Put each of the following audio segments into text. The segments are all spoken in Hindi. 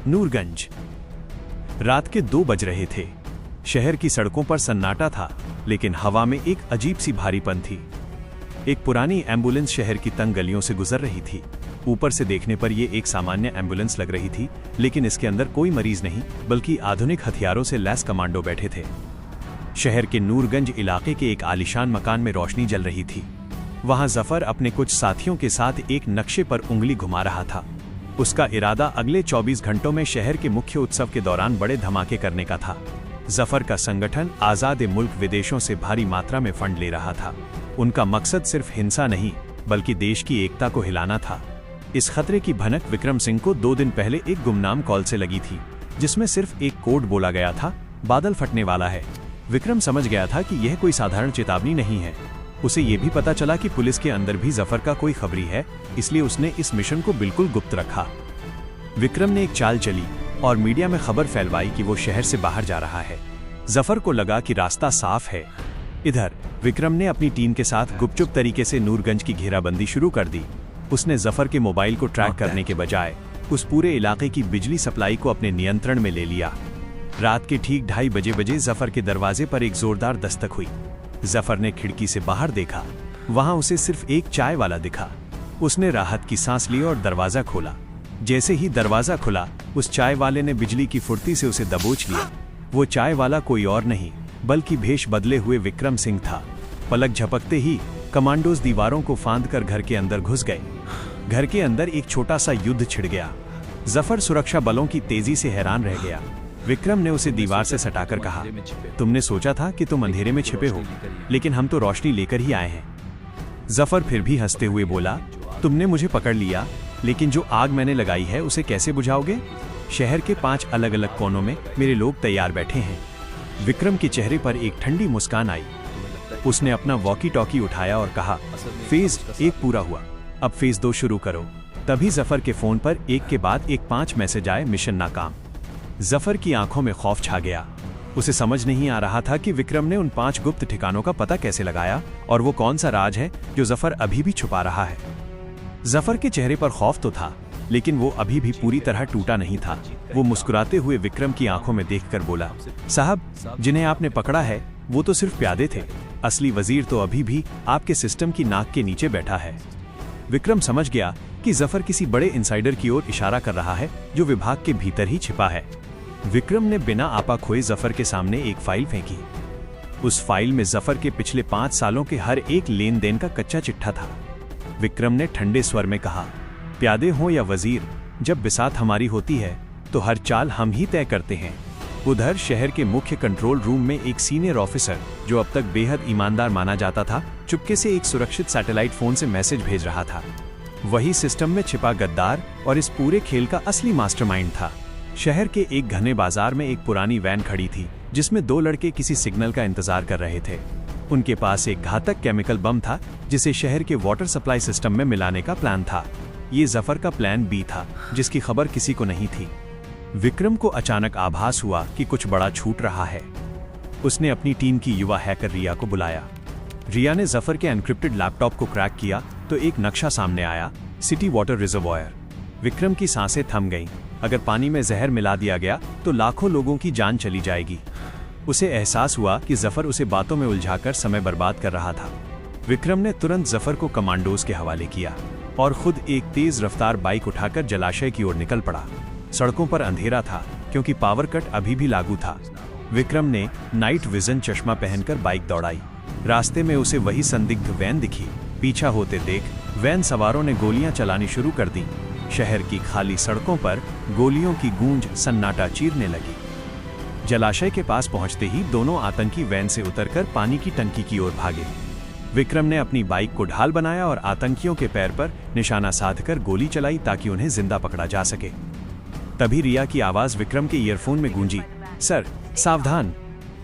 नूरगंज। रात के 2 बज रहे थे। शहर की सड़कों पर सन्नाटा था, लेकिन हवा में एक अजीब सी भारीपन थी। एक पुरानी एम्बुलेंस शहर की तंग गलियों से गुजर रही थी। ऊपर से देखने पर यह एक सामान्य एम्बुलेंस लग रही थी, लेकिन इसके अंदर कोई मरीज नहीं, बल्कि आधुनिक हथियारों से लैस कमांडो बैठे थे। शहर के नूरगंज इलाके के एक आलीशान मकान में रोशनी जल रही थी। वहां जफर अपने कुछ साथियों के साथ एक नक्शे पर उंगली घुमा रहा था। उसका इरादा अगले 24 घंटों में शहर के मुख्य उत्सव के दौरान बड़े धमाके करने का था। जफर का संगठन आजाद मुल्क विदेशों से भारी मात्रा में फंड ले रहा था। उनका मकसद सिर्फ हिंसा नहीं, बल्कि देश की एकता को हिलाना था। इस खतरे की भनक विक्रम सिंह को 2 दिन पहले एक गुमनाम कॉल से लगी थी, जिसमें सिर्फ एक कोड बोला गया था, बादल फटने वाला है। विक्रम समझ गया था कि यह कोई साधारण चेतावनी नहीं है। उसे यह भी पता चला कि पुलिस के अंदर भी जफर का कोई खबरी है, इसलिए उसने इस मिशन को बिल्कुल गुप्त रखा। विक्रम ने एक चाल चली और मीडिया में खबर फैलवाई कि वो शहर से बाहर जा रहा है। जफर को लगा कि रास्ता साफ है। इधर विक्रम ने अपनी टीम के साथ गुपचुप तरीके से नूरगंज की घेराबंदी शुरू कर दी। उसने जफर के मोबाइल को ट्रैक करने के बजाय उस पूरे इलाके की बिजली सप्लाई को अपने नियंत्रण में ले लिया। रात के ठीक 2:30 बजे जफर के दरवाजे पर एक जोरदार दस्तक हुई। जफर ने खिड़की से बाहर देखा। वहां उसे सिर्फ एक चाय वाला दिखा। उसने राहत की सांस ली और दरवाजा खोला। जैसे ही दरवाजा खुला, उस चाय वाले ने बिजली की फुर्ती से उसे दबोच लिया। वो चाय वाला कोई और नहीं, बल्कि भेष बदले हुए विक्रम सिंह था। पलक झपकते ही कमांडोज दीवारों को फांदकर घर के अंदर घुस गए। घर के अंदर एक छोटा सा युद्ध छिड़ गया। जफर सुरक्षा बलों की तेजी से हैरान रह गया। विक्रम ने उसे दीवार से सटाकर कहा, तुमने सोचा था कि तुम अंधेरे में छिपे हो, लेकिन हम तो रोशनी लेकर ही आए हैं। जफर फिर भी हंसते हुए बोला, तुमने मुझे पकड़ लिया, लेकिन जो आग मैंने लगाई है उसे कैसे बुझाओगे? शहर के 5 अलग अलग कोनों में मेरे लोग तैयार बैठे हैं। विक्रम के चेहरे पर एक ठंडी मुस्कान आई। उसने अपना वॉकी टॉकी उठाया और कहा, फेज 1 पूरा हुआ, अब फेज 2 शुरू करो। तभी जफर के फोन पर एक के बाद एक 5 मैसेज आए, मिशन नाकाम। जफर की आंखों में खौफ छा गया। उसे समझ नहीं आ रहा था कि विक्रम ने उन 5 गुप्त ठिकानों का पता कैसे लगाया, और वो कौन सा राज है जो जफर अभी भी छुपा रहा है। जफर के चेहरे पर खौफ तो था, लेकिन वो अभी भी पूरी तरह टूटा नहीं था। वो मुस्कुराते हुए विक्रम की आंखों में देखकर बोला, साहब, जिन्हें आपने पकड़ा है वो तो सिर्फ प्यादे थे, असली वजीर तो अभी भी आपके सिस्टम की नाक के नीचे बैठा है। विक्रम समझ गया कि जफर किसी बड़े इनसाइडर की ओर इशारा कर रहा है, जो विभाग के भीतर ही छिपा है। विक्रम ने बिना आपा खोए जफर के सामने एक फाइल फेंकी। उस फाइल में जफर के पिछले 5 सालों के हर एक लेन देन का कच्चा चिट्ठा था। विक्रम ने ठंडे स्वर में कहा, प्यादे हो या वजीर, जब बिसात हमारी होती है तो हर चाल हम ही तय करते हैं। उधर शहर के मुख्य कंट्रोल रूम में एक सीनियर ऑफिसर, जो अब तक बेहद ईमानदार माना जाता था, चुपके से एक सुरक्षित सैटेलाइट फोन से मैसेज भेज रहा था। वही सिस्टम में छिपा गद्दार और इस पूरे खेल का असली मास्टरमाइंड था। शहर के एक घने बाजार में एक पुरानी वैन खड़ी थी, जिसमें 2 लड़के किसी सिग्नल का इंतजार कर रहे थे। उनके पास एक घातक केमिकल बम था, जिसे शहर के वाटर सप्लाई सिस्टम में मिलाने का प्लान था। ये जफर का प्लान बी था, जिसकी खबर किसी को नहीं थी। विक्रम को अचानक आभास हुआ कि कुछ बड़ा छूट रहा है। उसने अपनी टीम की युवा हैकर रिया को बुलाया। रिया ने जफर के एन्क्रिप्टेड लैपटॉप को क्रैक किया तो एक नक्शा सामने आया, सिटी वाटर रिजर्वॉयर। विक्रम की सांसें थम गईं। अगर पानी में जहर मिला दिया गया तो लाखों लोगों की जान चली जाएगी। उसे एहसास हुआ कि जफर उसे बातों में उलझाकर समय बर्बाद कर रहा था। विक्रम ने तुरंत जफर को कमांडोज के हवाले किया और खुद एक तेज रफ्तार बाइक उठाकर जलाशय की ओर निकल पड़ा। सड़कों पर अंधेरा था, क्योंकि पावर कट अभी भी लागू था। विक्रम ने नाइट विजन चश्मा पहनकर बाइक दौड़ाई। रास्ते में उसे वही संदिग्ध वैन दिखी। पीछा होते देख वैन सवारों ने गोलियां चलानी शुरू कर दी। शहर की खाली सड़कों पर गोलियों की गूंज सन्नाटा चीरने लगी। जलाशय के पास पहुंचते ही दोनों आतंकी वैन से उतरकर पानी की टंकी की ओर भागे। विक्रम ने अपनी बाइक को ढाल बनाया और आतंकियों के पैर पर निशाना साधकर गोली चलाई ताकि उन्हें जिंदा पकड़ा जा सके। तभी रिया की आवाज विक्रम के ईयरफोन में गूंजी, सर सावधान,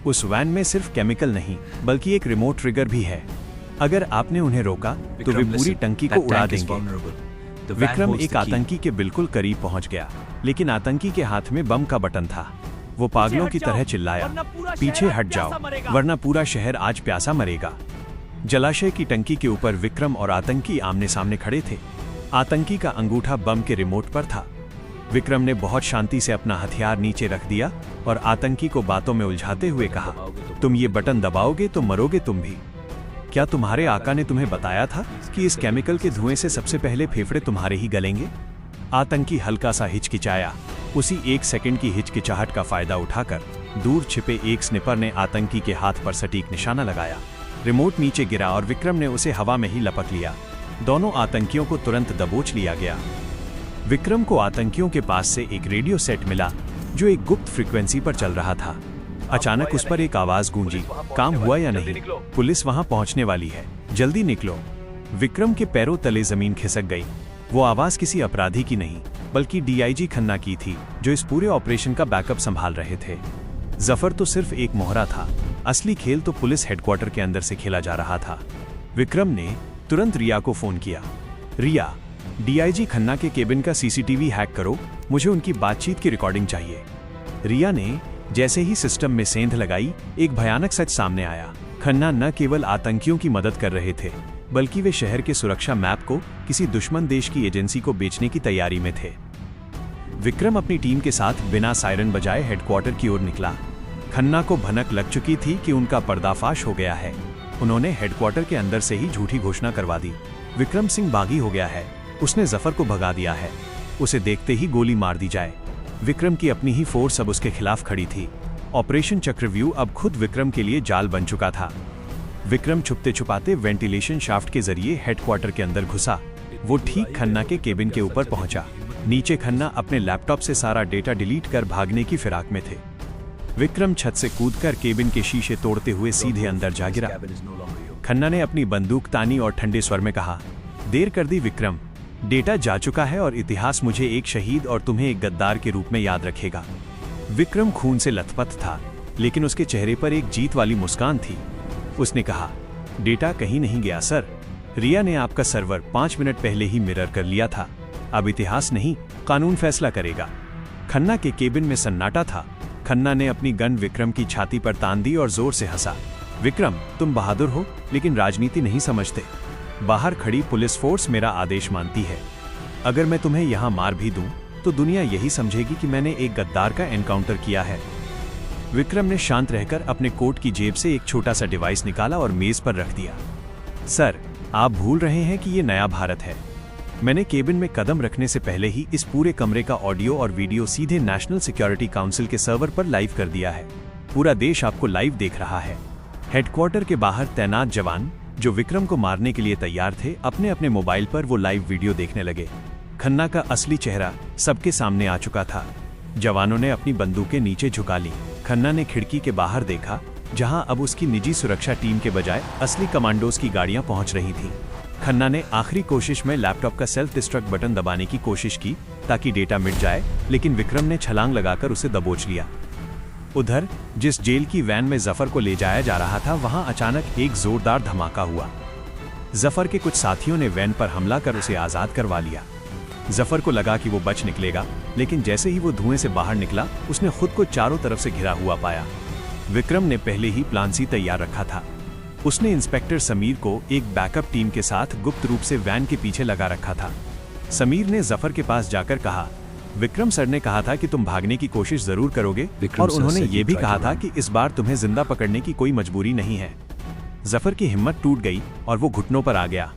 उस वैन में सिर्फ केमिकल नहीं बल्कि एक रिमोट ट्रिगर भी है। अगर आपने उन्हें रोका तो वे पूरी टंकी को उड़ा देंगे। विक्रम एक आतंकी के बिल्कुल करीब पहुंच गया, लेकिन आतंकी के हाथ में बम का बटन था। वो पागलों की तरह चिल्लाया, पीछे हट जाओ वरना पूरा शहर आज प्यासा मरेगा। जलाशय की टंकी के ऊपर विक्रम और आतंकी आमने सामने खड़े थे। आतंकी का अंगूठा बम के रिमोट पर था। विक्रम ने बहुत शांति से अपना हथियार नीचे रख दिया और आतंकी को बातों में उलझाते हुए कहा, तुम ये बटन दबाओगे तो मरोगे तुम भी। क्या तुम्हारे आका ने तुम्हें बताया था कि इस केमिकल के धुएं से सबसे पहले फेफड़े तुम्हारे ही गलेंगे? आतंकी हल्का सा हिचकिचाया। उसी एक सेकंड की हिचकिचाहट का फायदा उठाकर दूर छिपे एक स्निपर ने आतंकी के हाथ पर सटीक निशाना लगाया। रिमोट नीचे गिरा और विक्रम ने उसे हवा में ही लपक लिया। दोनों आतंकियों को तुरंत दबोच लिया गया। विक्रम को आतंकियों के पास से एक रेडियो सेट मिला जो एक गुप्त फ्रीक्वेंसी पर चल रहा था। अचानक उस पर एक आवाज गूंजी, काम हुआ या नहीं? पुलिस वहां पहुंचने वाली है, जल्दी निकलो। विक्रम के पैरों तले जमीन खिसक गई। वो आवाज किसी अपराधी की नहीं बल्कि डीआईजी खन्ना की थी, जो इस पूरे ऑपरेशन का बैकअप संभाल रहे थे। जफर तो सिर्फ एक मोहरा था, असली खेल तो पुलिस हेडक्वार्टर के अंदर से खेला जा रहा था। विक्रम ने तुरंत रिया को फोन किया। रिया, डीआईजी खन्ना के केबिन का सीसीटीवी हैक करो, मुझे उनकी बातचीत की रिकॉर्डिंग चाहिए। रिया ने जैसे ही सिस्टम में सेंध लगाई, एक भयानक सच सामने आया। खन्ना न केवल आतंकियों की मदद कर रहे थे बल्कि वे शहर के सुरक्षा मैप को किसी दुश्मन देश की एजेंसी को बेचने की तैयारी में थे। विक्रम अपनी टीम के साथ बिना सायरन बजाए हेडक्वार्टर की ओर निकला। खन्ना को भनक लग चुकी थी कि उनका पर्दाफाश हो गया है। उन्होंने हेडक्वार्टर के अंदर से ही झूठी घोषणा करवा दी, विक्रम सिंह बागी हो गया है, उसने जफर को भगा दिया है, उसे देखते ही गोली मार दी जाए। विक्रम की अपनी ही फोर्स अब उसके खिलाफ खड़ी थी। ऑपरेशन चक्रव्यूह अब खुद विक्रम के लिए जाल बन चुका था। विक्रम छुपते छुपाते वेंटिलेशन शाफ्ट के जरिए हेडक्वार्टर के अंदर घुसा। वो ठीक खन्ना के केबिन के ऊपर पहुंचा। नीचे खन्ना अपने लैपटॉप से सारा डेटा डिलीट कर भागने की फिराक में थे। विक्रम छत से कूदकर केबिन के शीशे तोड़ते हुए सीधे अंदर जा गिरा। खन्ना ने अपनी बंदूक तानी और ठंडे स्वर में कहा, देर कर दी विक्रम, डेटा जा चुका है और इतिहास मुझे एक शहीद और तुम्हें एक गद्दार के रूप में याद रखेगा। विक्रम खून से लथपथ था, लेकिन उसके चेहरे पर एक जीत वाली मुस्कान थी। उसने कहा, डेटा कहीं नहीं गया सर, रिया ने आपका सर्वर 5 मिनट पहले ही मिरर कर लिया था। अब इतिहास नहीं, कानून फैसला करेगा। खन्ना के केबिन में सन्नाटा था। खन्ना ने अपनी गन विक्रम की छाती पर तान दी और जोर से हंसा। विक्रम, तुम बहादुर हो लेकिन राजनीति नहीं समझते। बाहर खड़ी पुलिस फोर्स मेरा आदेश मानती है। अगर मैं तुम्हें यहाँ मार भी दूं, तो दुनिया यही समझेगी कि मैंने एक गद्दार का एनकाउंटर किया है। विक्रम ने शांत रहकर अपने कोट की जेब से एक छोटा सा डिवाइस निकाला और मेज पर रख दिया। सर, आप भूल रहे हैं कि ये नया भारत है। मैंने केबिन में कदम रखने से पहले ही इस पूरे कमरे का ऑडियो और वीडियो सीधे नेशनल सिक्योरिटी काउंसिल के सर्वर पर लाइव कर दिया है। पूरा देश आपको लाइव देख रहा है। हेडक्वार्टर के बाहर तैनात जवान जो विक्रम को मारने के लिए तैयार थे, अपने अपने मोबाइल पर वो लाइव वीडियो देखने लगे। खन्ना का असली चेहरा सबके सामने आ चुका था। जवानों ने अपनी बंदूकें नीचे झुका ली। खन्ना ने खिड़की के बाहर देखा, जहां अब उसकी निजी सुरक्षा टीम के बजाय असली कमांडोज की गाड़ियां पहुंच रही थीं। खन्ना ने आखिरी कोशिश में लैपटॉप का सेल्फ डिस्ट्रक्ट बटन दबाने की कोशिश की ताकि डेटा मिट जाए, लेकिन विक्रम ने छलांग लगाकर उसे दबोच लिया। उधर जिस जेल की वैन में जफर को ले जाया जा रहा था, वहां अचानक एक जोरदार धमाका हुआ। जफर के कुछ साथियों ने वैन पर हमला कर उसे आजाद करवा लिया। जफर को लगा कि वो बच निकलेगा, लेकिन जैसे ही वो धुएं से बाहर निकला, उसने खुद को चारों तरफ से घिरा हुआ पाया। विक्रम ने पहले ही प्लान सी तैयार रखा था। उसने इंस्पेक्टर समीर को एक बैकअप टीम के साथ गुप्त रूप से वैन के पीछे लगा रखा था। समीर ने जफर के पास जाकर कहा, विक्रम सर ने कहा था कि तुम भागने की कोशिश जरूर करोगे, और उन्होंने ये भी कहा था कि इस बार तुम्हें जिंदा पकड़ने की कोई मजबूरी नहीं है। जफर की हिम्मत टूट गई और वो घुटनों पर आ गया।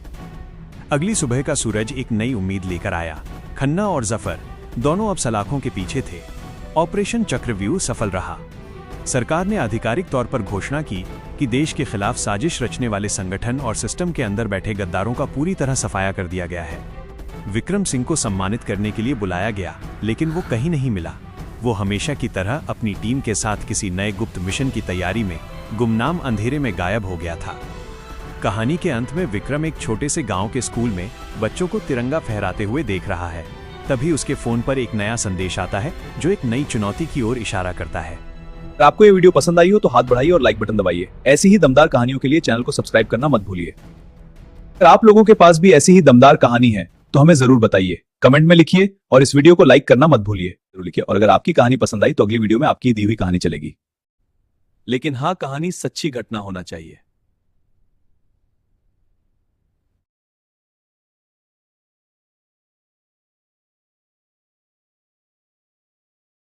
अगली सुबह का सूरज एक नई उम्मीद लेकर आया। खन्ना और जफर दोनों अब सलाखों के पीछे थे। ऑपरेशन चक्रव्यूह सफल रहा। सरकार ने आधिकारिक तौर पर घोषणा की कि देश के खिलाफ साजिश रचने वाले संगठन और सिस्टम के अंदर बैठे गद्दारों का पूरी तरह सफाया कर दिया गया है। विक्रम सिंह को सम्मानित करने के लिए बुलाया गया, लेकिन वो कहीं नहीं मिला। वो हमेशा की तरह अपनी टीम के साथ किसी नए गुप्त मिशन की तैयारी में गुमनाम अंधेरे में गायब हो गया था। कहानी के अंत में विक्रम एक छोटे से गांव के स्कूल में बच्चों को तिरंगा फहराते हुए देख रहा है। तभी उसके फोन पर एक नया संदेश आता है जो एक नई चुनौती की ओर इशारा करता है। अगर आपको ये वीडियो पसंद आई हो तो हाथ बढ़ाइए और लाइक बटन दबाइए। ऐसी ही दमदार कहानियों के लिए चैनल को सब्सक्राइब करना मत भूलिए। अगर आप लोगों के पास भी ऐसी ही दमदार कहानी है तो हमें जरूर बताइए, कमेंट में लिखिए और इस वीडियो को लाइक करना मत भूलिए। जरूर लिखिए। और अगर आपकी कहानी पसंद आई तो अगली वीडियो में आपकी दी हुई कहानी चलेगी। लेकिन हाँ, कहानी सच्ची घटना होना चाहिए।